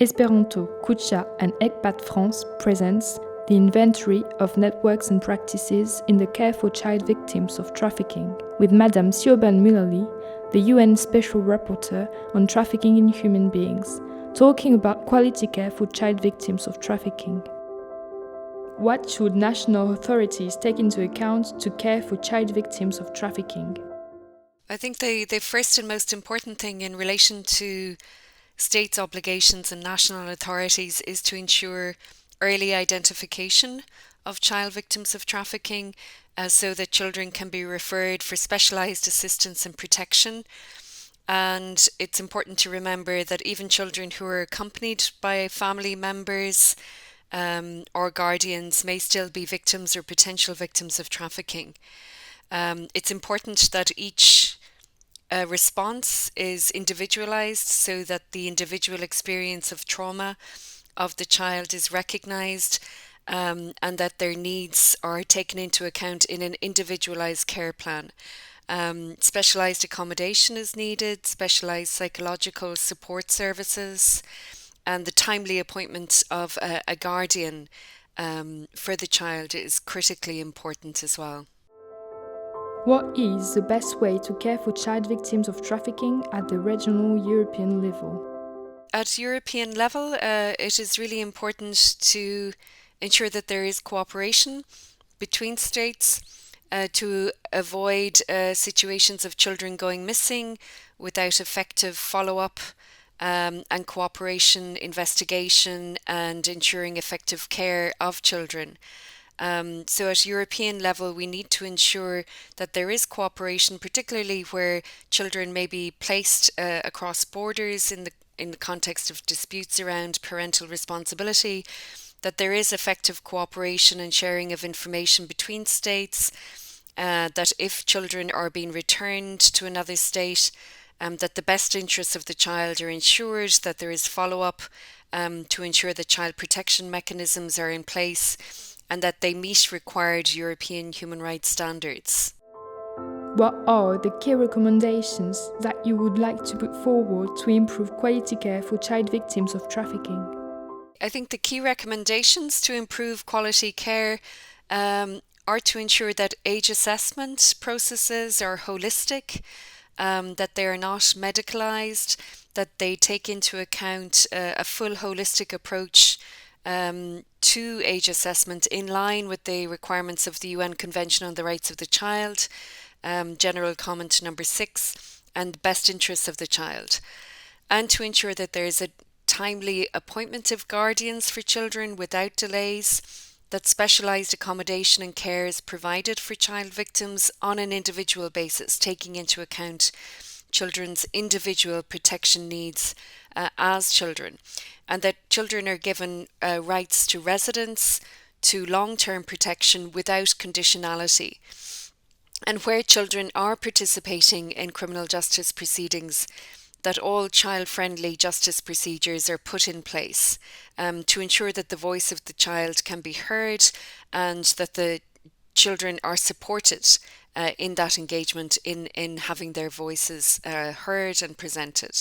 Esperanto, Kucha and ECPAT France presents the inventory of networks and practices in the care for child victims of trafficking, with Madame Siobhan Mullally, the UN Special Rapporteur on Trafficking in Human Beings, talking about quality care for child victims of trafficking. What should national authorities take into account to care for child victims of trafficking? I think the first and most important thing in relation to states' obligations and national authorities is to ensure early identification of child victims of trafficking so that children can be referred for specialised assistance and protection. And it's important to remember that even children who are accompanied by family members or guardians may still be victims or potential victims of trafficking. It's important that each response is individualized so that the individual experience of trauma of the child is recognized and that their needs are taken into account in an individualized care plan. Specialized accommodation is needed, specialized psychological support services, and the timely appointment of a guardian for the child is critically important as well. What is the best way to care for child victims of trafficking at the regional European level? At European level, it is really important to ensure that there is cooperation between states to avoid situations of children going missing without effective follow-up and cooperation, investigation, and ensuring effective care of children. So at European level, we need to ensure that there is cooperation, particularly where children may be placed across borders in the context of disputes around parental responsibility, that there is effective cooperation and sharing of information between states, that if children are being returned to another state, that the best interests of the child are ensured, that there is follow-up to ensure that child protection mechanisms are in place, and that they meet required European human rights standards. What are the key recommendations that you would like to put forward to improve quality care for child victims of trafficking? I think the key recommendations to improve quality care are to ensure that age assessment processes are holistic, that they are not medicalized, that they take into account a full holistic approach to age assessment in line with the requirements of the UN Convention on the Rights of the Child, General Comment number 6, and best interests of the child, and to ensure that there is a timely appointment of guardians for children without delays, that specialised accommodation and care is provided for child victims on an individual basis, taking into account children's individual protection needs as children, and that children are given rights to residence, to long-term protection without conditionality. And where children are participating in criminal justice proceedings, that all child-friendly justice procedures are put in place to ensure that the voice of the child can be heard and that the children are supported in that engagement in having their voices heard and presented.